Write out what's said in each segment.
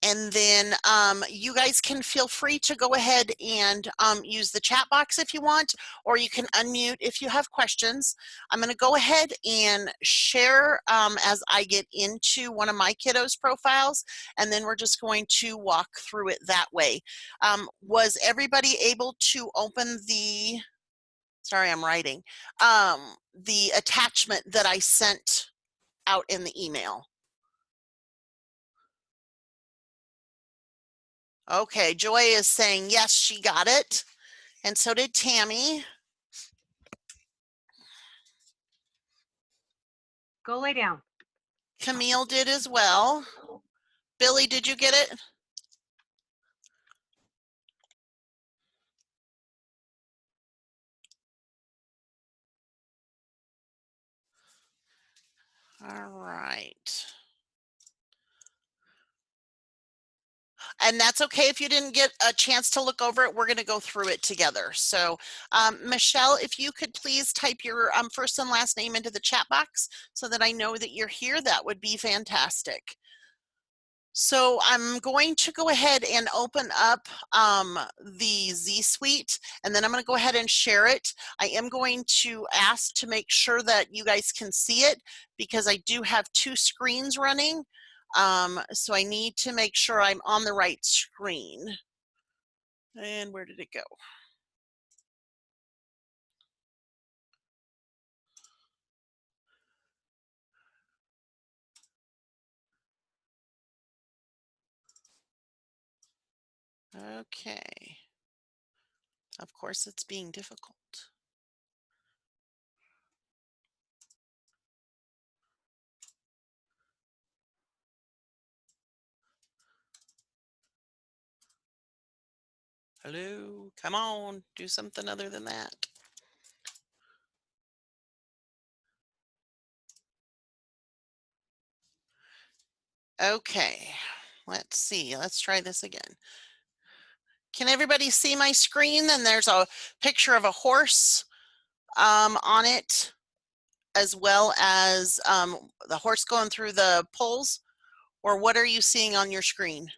And then you guys can feel free to go ahead and use the chat box if you want, or you can unmute if you have questions. I'm going to go ahead and share as I get into one of my kiddos' profiles, and then we're just going to walk through it that way. Was everybody able to open the, sorry, I'm writing, the attachment that I sent out in the email? Okay, Joy is saying yes, she got it, and so did Tammy. Go lay down. Camille did as well. Billy, did you get it? All right. And that's okay if you didn't get a chance to look over it. We're going to go through it together. So, Michelle, if you could please type your first and last name into the chat box so that I know that you're here, that would be fantastic. So I'm going to go ahead and open up the ZSuite, and then I'm going to go ahead and share it. I am going to ask to make sure that you guys can see it because I do have two screens running. So I need to make sure I'm on the right screen. And where did it go? Okay. Of course, it's being difficult. Hello, come on, do something other than that. Okay, let's see, let's try this again. Can everybody see my screen? Then there's a picture of a horse on it, as well as the horse going through the poles, or what are you seeing on your screen?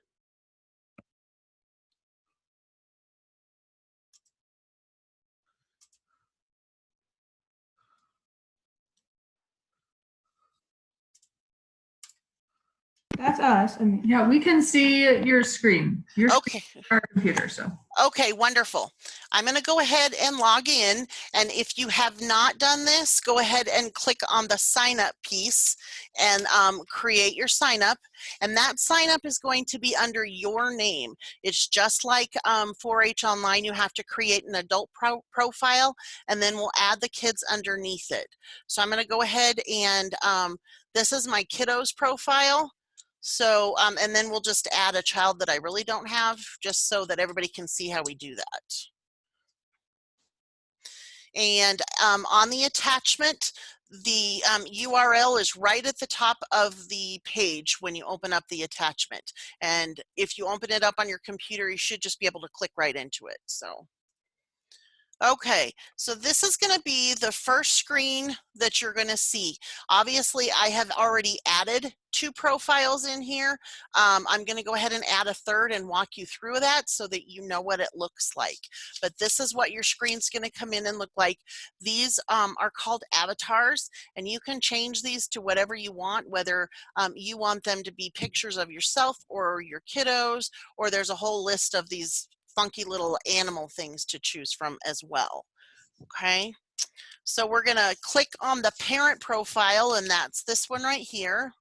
That's us. I mean, yeah, we can see your screen. Your Okay. screen on our computer, so. Okay, wonderful. I'm going to go ahead and log in, and if you have not done this, go ahead and click on the sign up piece and create your sign up, and that sign up is going to be under your name. It's just like 4-H Online. You have to create an adult profile, and then we'll add the kids underneath it. So I'm going to go ahead and this is my kiddos profile. So, and then we'll just add a child that I really don't have, just so that everybody can see how we do that. And on the attachment, the URL is right at the top of the page when you open up the attachment. And if you open it up on your computer, you should just be able to click right into it. So. Okay, so this is going to be the first screen that you're going to see. Obviously, I have already added 2 profiles in here. I'm going to go ahead and add a third and walk you through that so that you know what it looks like. But this is what your screen's going to come in and look like. These are called avatars, and you can change these to whatever you want, whether you want them to be pictures of yourself or your kiddos, or there's a whole list of these funky little animal things to choose from as well. Okay, so we're going to click on the parent profile, and that's this one right here.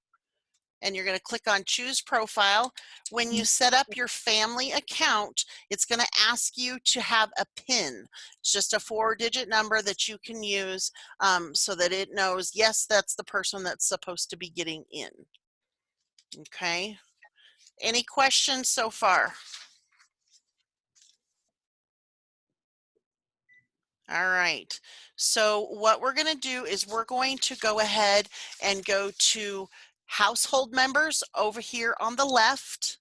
And you're going to click on choose profile. When you set up your family account, it's going to ask you to have a PIN. It's just a 4-digit number that you can use so that it knows, yes, that's the person that's supposed to be getting in. Okay, any questions so far? All right, so what we're going to do is we're going to go ahead and go to household members over here on the left.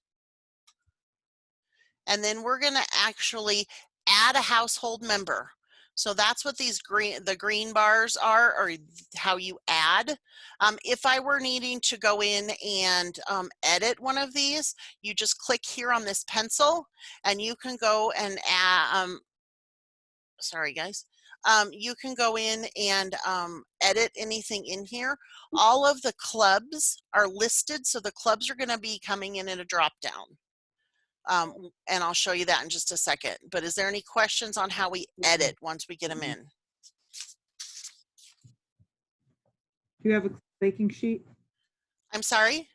And then we're going to actually add a household member. So that's what the green bars are, or how you add. If I were needing to go in and edit one of these, you just click here on this pencil and you can go and add, sorry guys, you can go in and edit anything in here. All of the clubs are listed, so the clubs are going to be coming in a drop down. And I'll show you that in just a second. But is there any questions on how we edit once we get them in? Do you have a baking sheet? I'm sorry?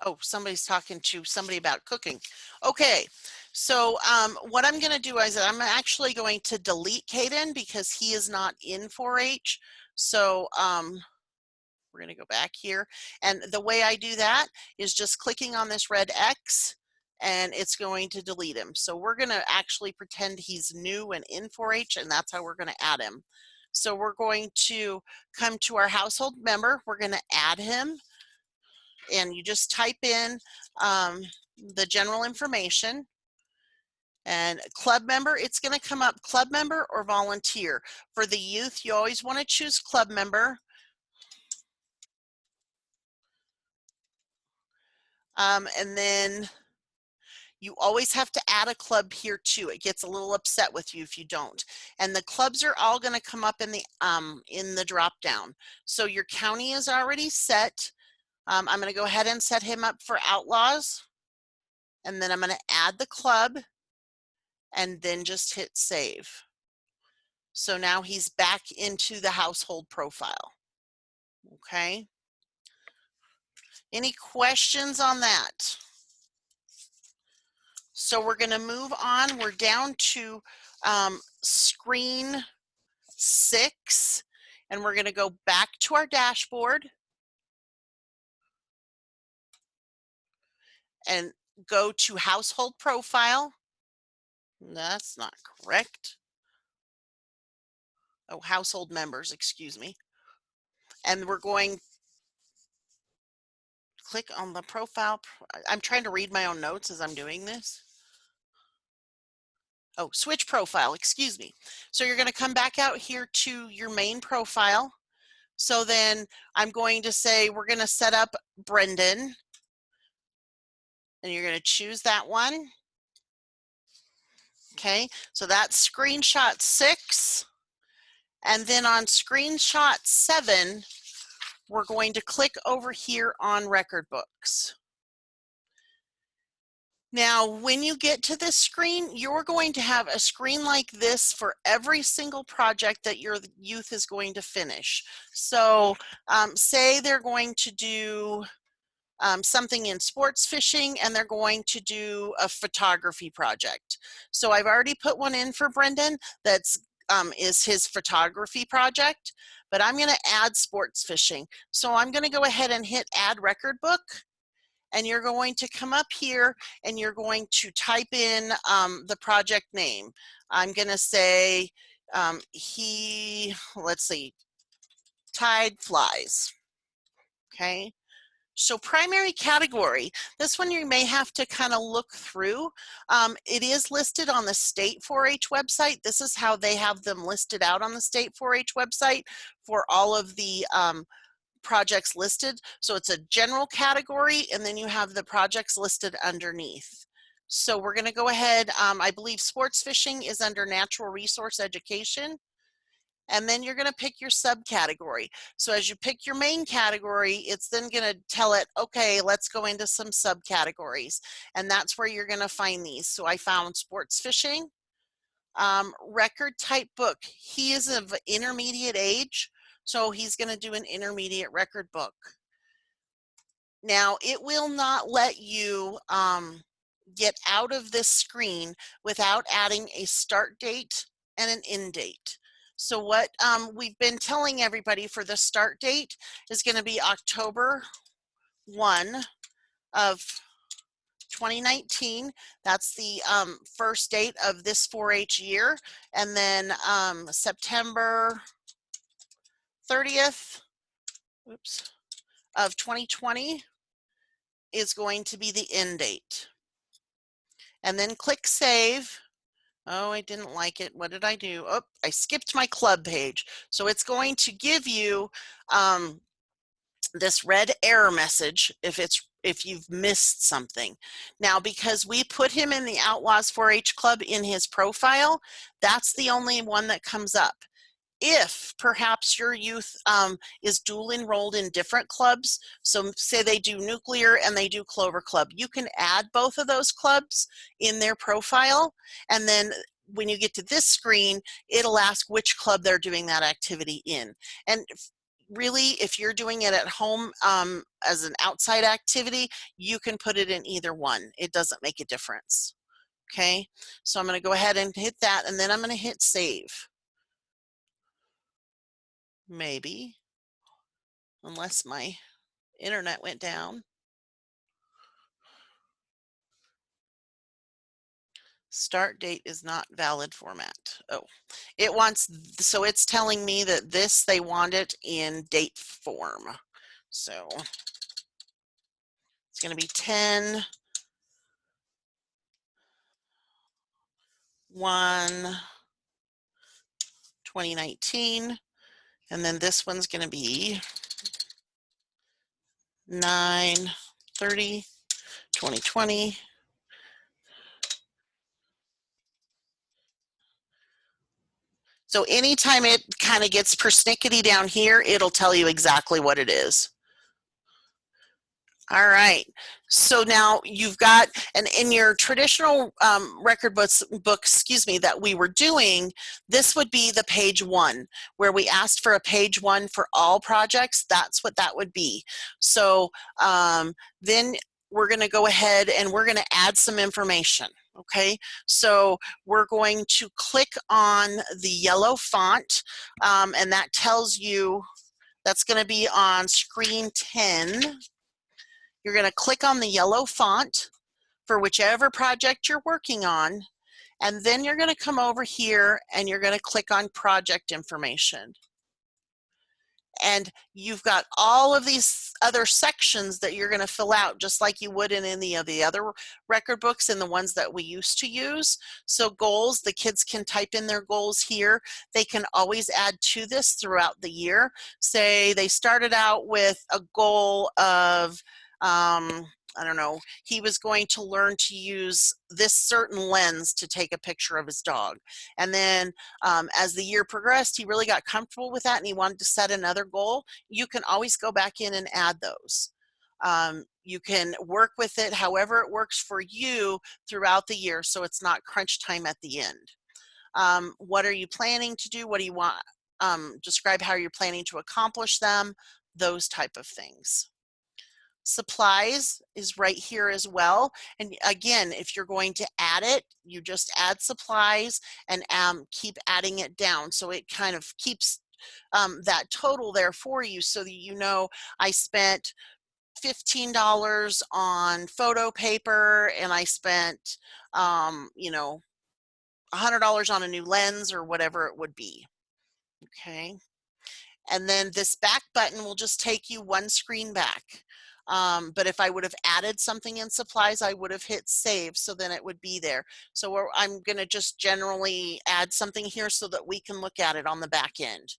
Oh, somebody's talking to somebody about cooking. Okay, so what I'm going to do is I'm actually going to delete Caden because he is not in 4-H. So we're going to go back here. And the way I do that is just clicking on this red X and it's going to delete him. So we're going to actually pretend he's new and in 4-H, and that's how we're going to add him. So we're going to come to our household member. We're going to add him. And you just type in the general information. And club member, it's going to come up club member or volunteer. For the youth, you always want to choose club member. And then you always have to add a club here too. It gets a little upset with you if you don't. And the clubs are all going to come up in the drop down. So your county is already set. I'm going to go ahead and set him up for Outlaws. And then I'm going to add the club and then just hit save. So now he's back into the household profile. Okay. Any questions on that? So we're going to move on. We're down to screen 6, and we're going to go back to our dashboard and go to household profile. That's not correct. Oh, household members, excuse me. And we're going click on the profile. I'm trying to read my own notes as I'm doing this. Oh, switch profile, excuse me. So you're going to come back out here to your main profile. So then I'm going to say we're going to set up Brendan. And you're going to choose that one. Okay, so that's screenshot 6. And then on screenshot 7, we're going to click over here on record books. Now, when you get to this screen, you're going to have a screen like this for every single project that your youth is going to finish. So say they're going to do something in sports fishing and they're going to do a photography project. So I've already put one in for Brendan that's is his photography project, but I'm going to add sports fishing. So I'm going to go ahead and hit add record book. And you're going to come up here and you're going to type in the project name. I'm going to say let's see, tide flies. Okay. So primary category, this one you may have to kind of look through. It is listed on the state 4-H website. This is how they have them listed out on the state 4-H website for all of the projects listed. So it's a general category and then you have the projects listed underneath. So we're going to go ahead. I believe sports fishing is under natural resource education. And then you're going to pick your subcategory. So as you pick your main category, it's then going to tell it, okay, let's go into some subcategories. And that's where you're going to find these. So I found sports fishing, record type book. He is of intermediate age, so he's going to do an intermediate record book. Now, it will not let you get out of this screen without adding a start date and an end date. So what we've been telling everybody for the start date is going to be October 1 of 2019. That's the first date of this 4-H year. And then September 30th, oops, of 2020 is going to be the end date. And then click save. Oh, I didn't like it. What did I do? Oh, I skipped my club page. So it's going to give you this red error message if you've missed something. Now, because we put him in the Outlaws 4-H Club in his profile, that's the only one that comes up. If perhaps your youth is dual enrolled in different clubs, so say they do nuclear and they do Clover Club, you can add both of those clubs in their profile, and then when you get to this screen, it'll ask which club they're doing that activity in. And really, if you're doing it at home as an outside activity, you can put it in either one. It doesn't make a difference. Okay, so I'm going to go ahead and hit that, and then I'm going to hit save. Maybe, unless my internet went down. Start date is not valid format. Oh, it wants, so it's telling me that they want it in date form. So it's going to be 10/1/2019. And then this one's going to be 9/30/2020. So anytime it kind of gets persnickety down here, it'll tell you exactly what it is. All right, so now you've got, and in your traditional record book, excuse me, that we were doing, this would be the page 1, where we asked for a page 1 for all projects. That's what that would be. So then we're going to go ahead and we're going to add some information. Okay, so we're going to click on the yellow font, and that tells you that's going to be on screen 10. You're going to click on the yellow font for whichever project you're working on, and then you're going to come over here and you're going to click on project information. And you've got all of these other sections that you're going to fill out just like you would in any of the other record books and the ones that we used to use. So goals, the kids can type in their goals here. They can always add to this throughout the year. Say they started out with a goal of I don't know, he was going to learn to use this certain lens to take a picture of his dog. And then as the year progressed, he really got comfortable with that and he wanted to set another goal. You can always go back in and add those. You can work with it however it works for you throughout the year, so it's not crunch time at the end. What are you planning to do? What do you want? Describe how you're planning to accomplish them, those type of things. Supplies is right here as well. And again, if you're going to add it, you just add supplies and keep adding it down. So it kind of keeps that total there for you so that you know I spent $15 on photo paper and I spent, you know, $100 on a new lens or whatever it would be. Okay. And then this back button will just take you one screen back. But if I would have added something in supplies, I would have hit save, so then it would be there. So I'm going to just generally add something here so that we can look at it on the back end.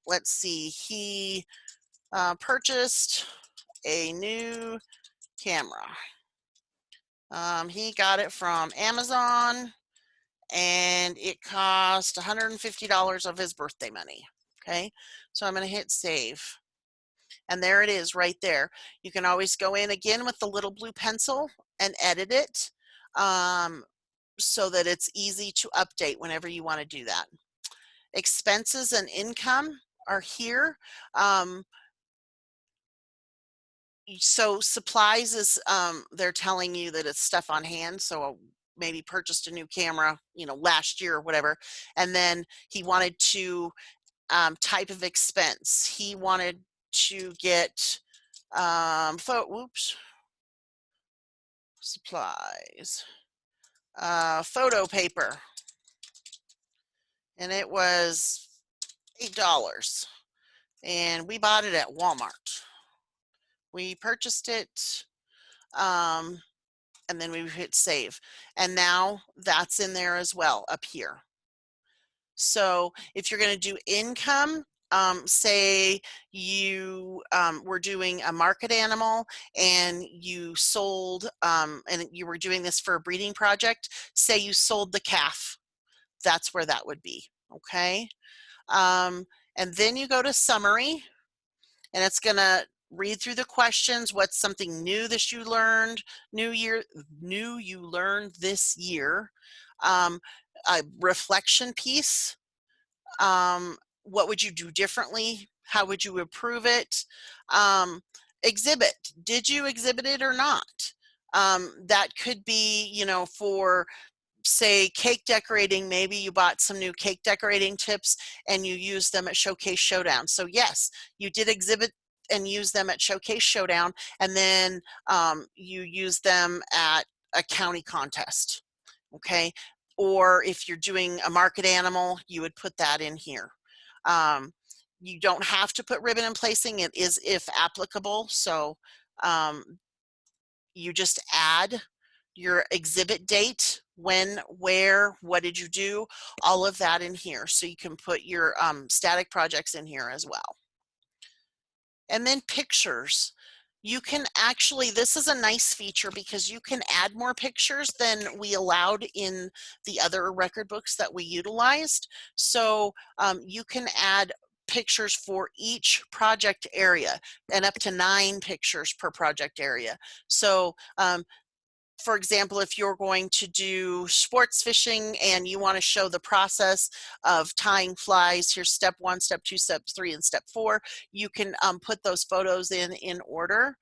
Let's see, he purchased a new camera. He got it from Amazon and it cost $150 of his birthday money. Okay, so I'm going to hit save. And there it is right there. You can always go in again with the little blue pencil and edit it so that it's easy to update whenever you want to do that. Expenses and income are here. So supplies is, they're telling you that it's stuff on hand. So maybe purchased a new camera, you know, last year or whatever. And then he wanted to type of expense. He wanted to get supplies, photo paper, and it was $8, and we bought it at Walmart. We purchased it and then we hit save. And now that's in there as well up here. So if you're going to do income, say you were doing a market animal and you sold, and you were doing this for a breeding project, say you sold the calf, that's where that would be, okay? And then you go to summary, and it's going to read through the questions. What's something new that you learned, new you learned this year? A reflection piece. What would you do differently? How would you improve it? Exhibit. Did you exhibit it or not? That could be, you know, for say cake decorating, maybe you bought some new cake decorating tips and you used them at Showcase Showdown. So yes, you did exhibit and use them at Showcase Showdown, and then you use them at a county contest, okay? Or if you're doing a market animal, you would put that in here. You don't have to put ribbon and placing, it is if applicable, so you just add your exhibit date, when, where, what did you do, all of that in here. So you can put your static projects in here as well. And then pictures. You can actually, this is a nice feature because you can add more pictures than we allowed in the other record books that we utilized. So you can add pictures for each project area and up to 9 pictures per project area. So for example, if you're going to do sports fishing and you want to show the process of tying flies, here's step 1, step 2, step 3, and step 4, you can put those photos in order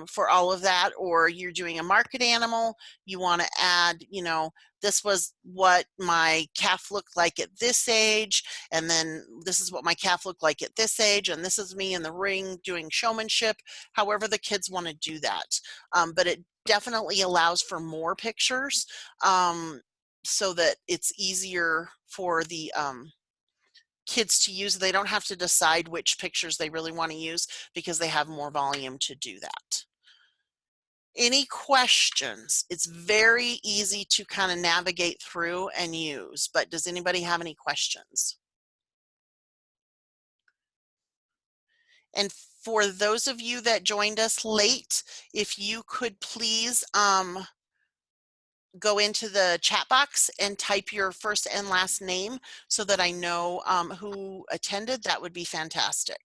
for all of that. Or you're doing a market animal, you want to add, you know, this was what my calf looked like at this age, and then this is what my calf looked like at this age, and this is me in the ring doing showmanship, however the kids want to do that. But it definitely allows for more pictures so that it's easier for the kids to use. They don't have to decide which pictures they really want to use because they have more volume to do that. Any questions? It's very easy to kind of navigate through and use, but does anybody have any questions? And for those of you that joined us late, if you could please go into the chat box and type your first and last name so that I know who attended, that would be fantastic.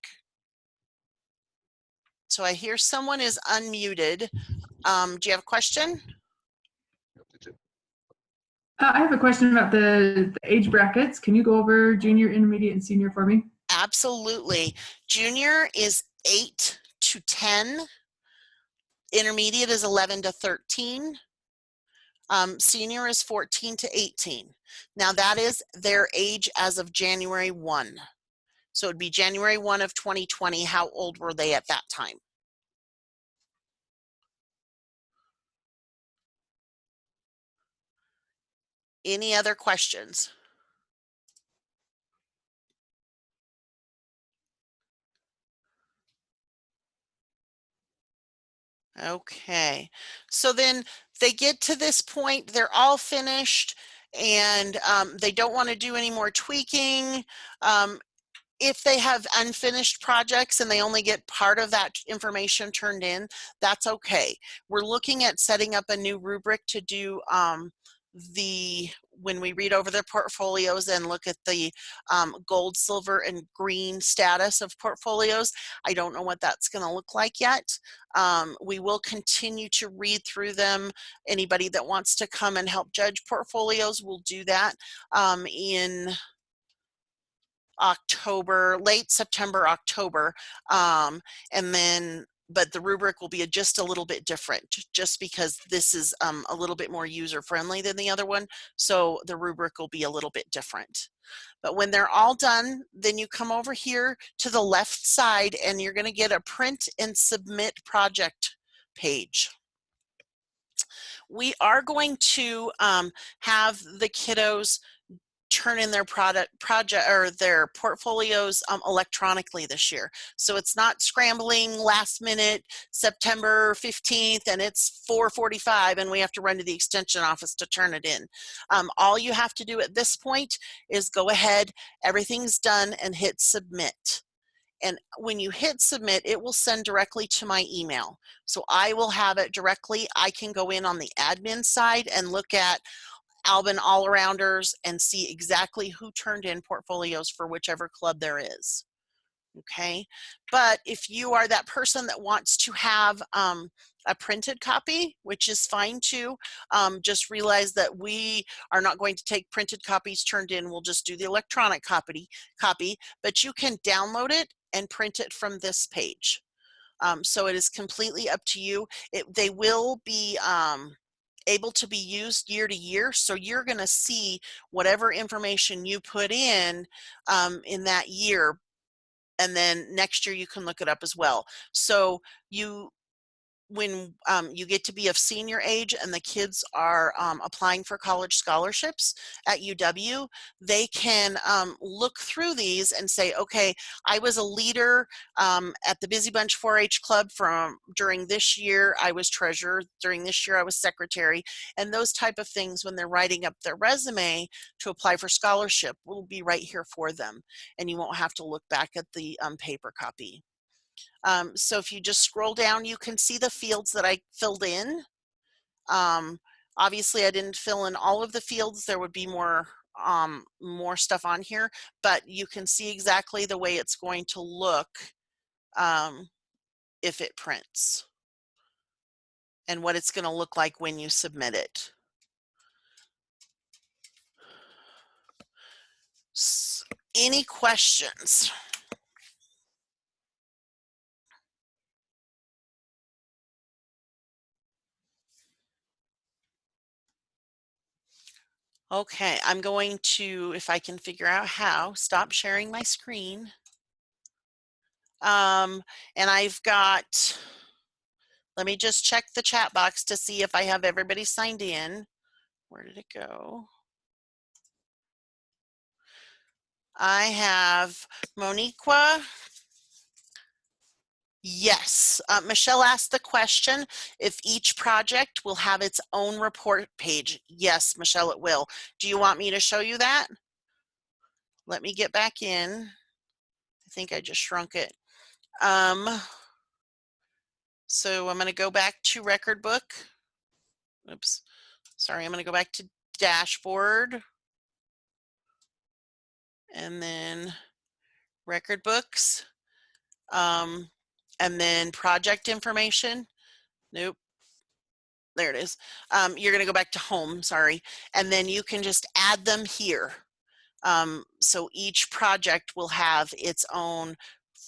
So I hear someone is unmuted. Do you have a question? I have a question about the age brackets. Can you go over junior, intermediate, and senior for me? Absolutely. Junior is 8 to 10. Intermediate is 11 to 13. Senior is 14 to 18. Now that is their age as of January 1. So it'd be January 1 of 2020. How old were they at that time? Any other questions? Okay, so then they get to this point, they're all finished, and they don't want to do any more tweaking. If they have unfinished projects and they only get part of that information turned in, that's okay. We're looking at setting up a new rubric to do when we read over their portfolios and look at the gold, silver, and green status of portfolios. I don't know what that's going to look like yet. We will continue to read through them. Anybody that wants to come and help judge portfolios will do that in October, late September, October, and then but the rubric will be just a little bit different just because this is a little bit more user friendly than the other one, so the rubric will be a little bit different. But when they're all done, then you come over here to the left side and you're going to get a print and submit project page. We are going to have the kiddos turn in their project or their portfolios electronically this year. So it's not scrambling last minute September 15th and it's 4:45 and we have to run to the extension office to turn it in. All you have to do at this point is go ahead, everything's done, and hit submit. And when you hit submit, it will send directly to my email. So I will have it directly. I can go in on the admin side and look at Albin all-arounders and see exactly who turned in portfolios for whichever club there is. Okay, but if you are that person that wants to have a printed copy, which is fine too, just realize that we are not going to take printed copies turned in. We'll just do the electronic copy, but you can download it and print it from this page. So it is completely up to you. They will be able to be used year to year, so you're going to see whatever information you put in that year, and then next year you can look it up as well. So when you get to be of senior age and the kids are applying for college scholarships at UW, they can look through these and say, okay, I was a leader at the Busy Bunch 4-H Club during this year, I was treasurer, during this year I was secretary, and those type of things when they're writing up their resume to apply for scholarship will be right here for them, and you won't have to look back at the paper copy. So if you just scroll down, you can see the fields that I filled in. Obviously, I didn't fill in all of the fields. There would be more stuff on here, but you can see exactly the way it's going to look if it prints and what it's going to look like when you submit it. Any questions? Okay, I'm going to, if I can figure out how, stop sharing my screen. And I've got, let me just check the chat box to see if I have everybody signed in. Where did it go? I have Moniqua. Yes, Michelle asked the question if each project will have its own report page. Yes, Michelle, it will. Do you want me to show you that? Let me get back in. I think I just shrunk it. So I'm going to go back to record book. Oops, sorry, I'm going to go back to dashboard. And then record books. And then project information. Nope. There it is. You're going to go back to home, sorry. And then you can just add them here. So each project will have its own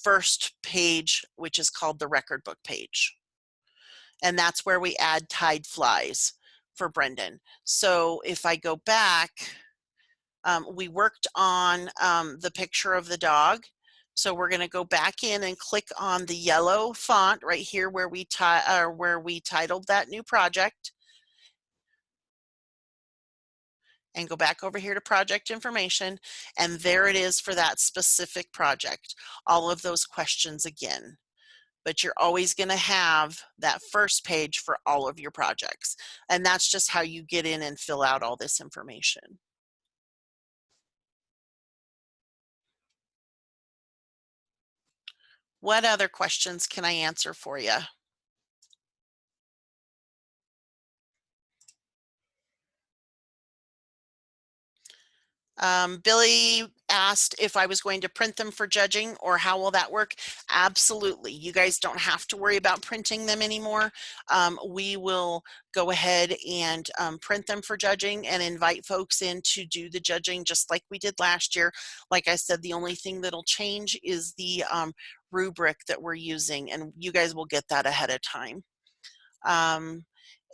first page, which is called the record book page. And that's where we add tide flies for Brendan. So if I go back, we worked on the picture of the dog. So we're going to go back in and click on the yellow font right here where we titled that new project. And go back over here to project information, and there it is for that specific project. All of those questions again. But you're always going to have that first page for all of your projects. And that's just how you get in and fill out all this information. What other questions can I answer for you? Billy asked if I was going to print them for judging or how will that work? Absolutely. You guys don't have to worry about printing them anymore. We will go ahead and print them for judging and invite folks in to do the judging just like we did last year. Like I said, the only thing that'll change is the rubric that we're using, and you guys will get that ahead of time.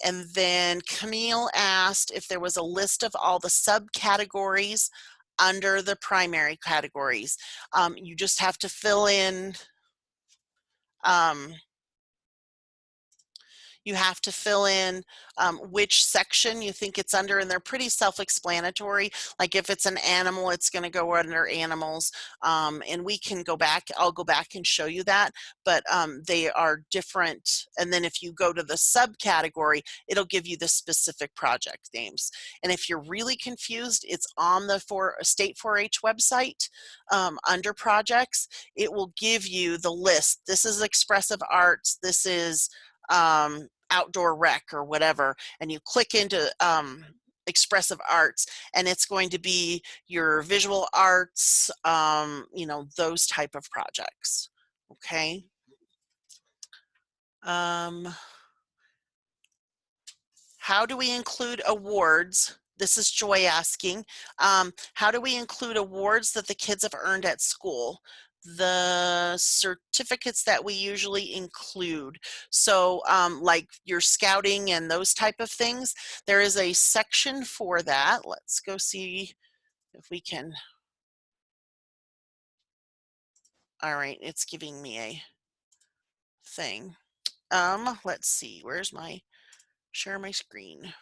And then Camille asked if there was a list of all the subcategories under the primary categories. You just have to fill in, You have to fill in which section you think it's under, and they're pretty self-explanatory. Like if it's an animal, it's going to go under animals, and we can go back. I'll go back and show you that, but they are different. And then if you go to the subcategory, it'll give you the specific project names. And if you're really confused, it's on the state 4-H website under projects. It will give you the list. This is expressive arts. This is outdoor rec or whatever, and you click into expressive arts, and it's going to be your visual arts, you know, those type of projects. Okay. How do we include awards? This is Joy asking. How do we include awards that the kids have earned at school? The certificates that we usually include. So like your scouting and those type of things, there is a section for that. Let's go see if we can. All right, it's giving me a thing. Let's see, where's my share my screen?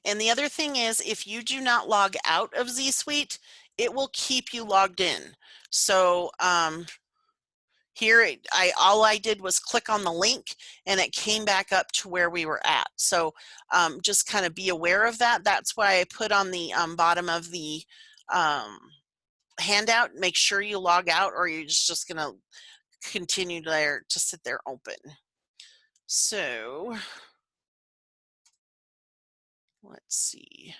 And the other thing is, if you do not log out of ZSuite, it will keep you logged in. So here, all I did was click on the link, and it came back up to where we were at. So just kind of be aware of that. That's why I put on the bottom of the handout, make sure you log out, or you're just going to continue to sit there open. So let's see.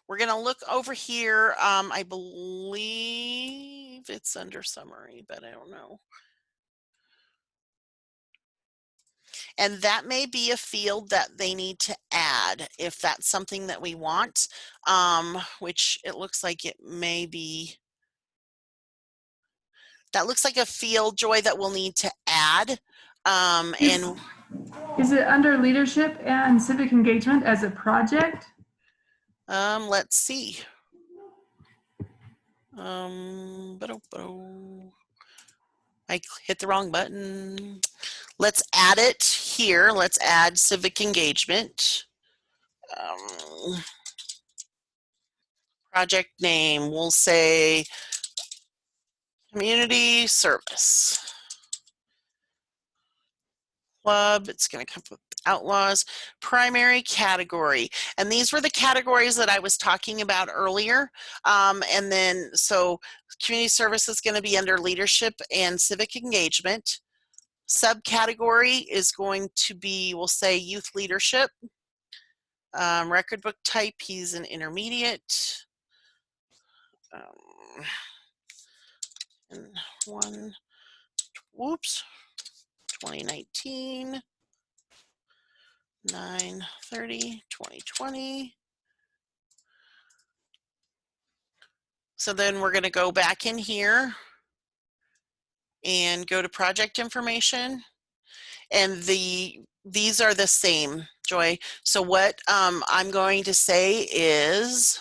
We're going to look over here. I believe it's under summary, but I don't know. And that may be a field that they need to add if that's something that we want, which it looks like it may be. That looks like a field, Joy, that we'll need to add. Is it under leadership and civic engagement as a project? Let's see. I hit the wrong button. Let's add it here. Let's add civic engagement. Project name, we'll say community service club. It's going to come with outlaws. Primary category, and these were the categories that I was talking about earlier. And then so community service is going to be under leadership and civic engagement. Subcategory is going to be, we'll say youth leadership. Record book type, he's an intermediate. And 2019, 9/30/2020. So then we're going to go back in here and go to project information, and these are the same, Joy. So what I'm going to say is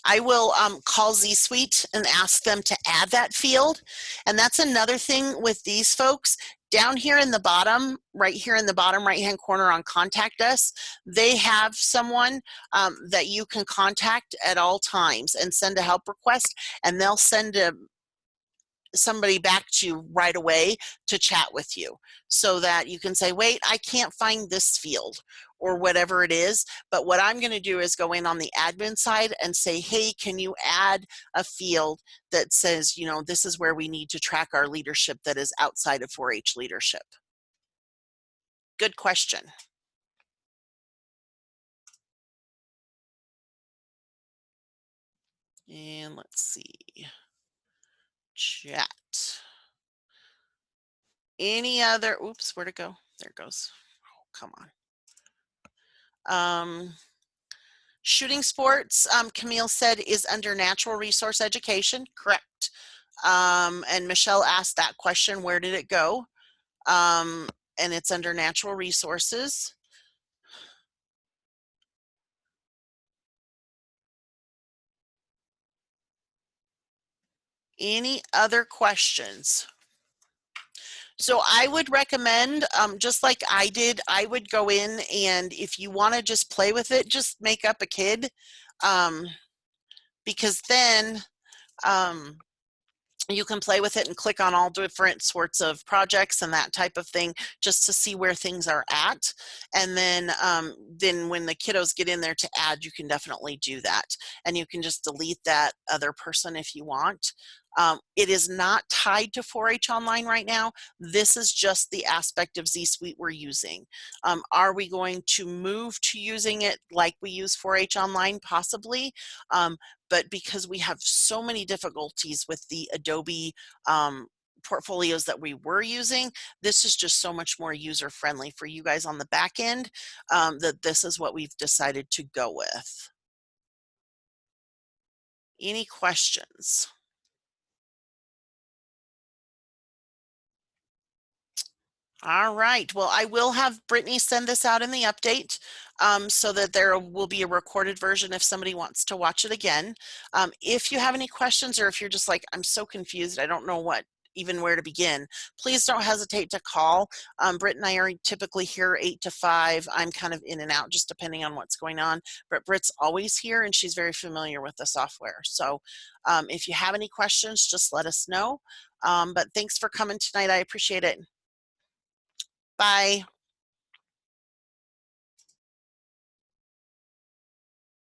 I will call ZSuite and ask them to add that field. And that's another thing with these folks. Down here in the bottom, right here in the bottom right-hand corner on Contact Us, they have someone that you can contact at all times and send a help request, and they'll send somebody back to you right away to chat with you, so that you can say, wait, I can't find this field, or whatever it is. But what I'm going to do is go in on the admin side and say, hey, can you add a field that says, you know, this is where we need to track our leadership that is outside of 4-H leadership. Good question. And let's see. Chat. Any other, oops, where'd it go? There it goes. Oh, come on. Shooting sports, Camille said, is under natural resource education. Correct. And Michelle asked that question, where did it go? and it's under natural resources. Any other questions? So I would recommend, just like I did, I would go in, and if you want to just play with it, just make up a kid, because then you can play with it and click on all different sorts of projects and that type of thing, just to see where things are at. And then when the kiddos get in there to add, you can definitely do that. And you can just delete that other person if you want. It is not tied to 4-H Online right now. This is just the aspect of ZSuite we're using. Are we going to move to using it like we use 4-H Online? Possibly. But because we have so many difficulties with the Adobe portfolios that we were using, this is just so much more user-friendly for you guys on the back end, that this is what we've decided to go with. Any questions? All right. Well, I will have Brittany send this out in the update, so that there will be a recorded version if somebody wants to watch it again. If you have any questions, or if you're just like, I'm so confused, I don't know even where to begin, please don't hesitate to call. Britt and I are typically here 8 to 5. I'm kind of in and out just depending on what's going on, but Britt's always here and she's very familiar with the software. So if you have any questions, just let us know. But thanks for coming tonight. I appreciate it. Bye.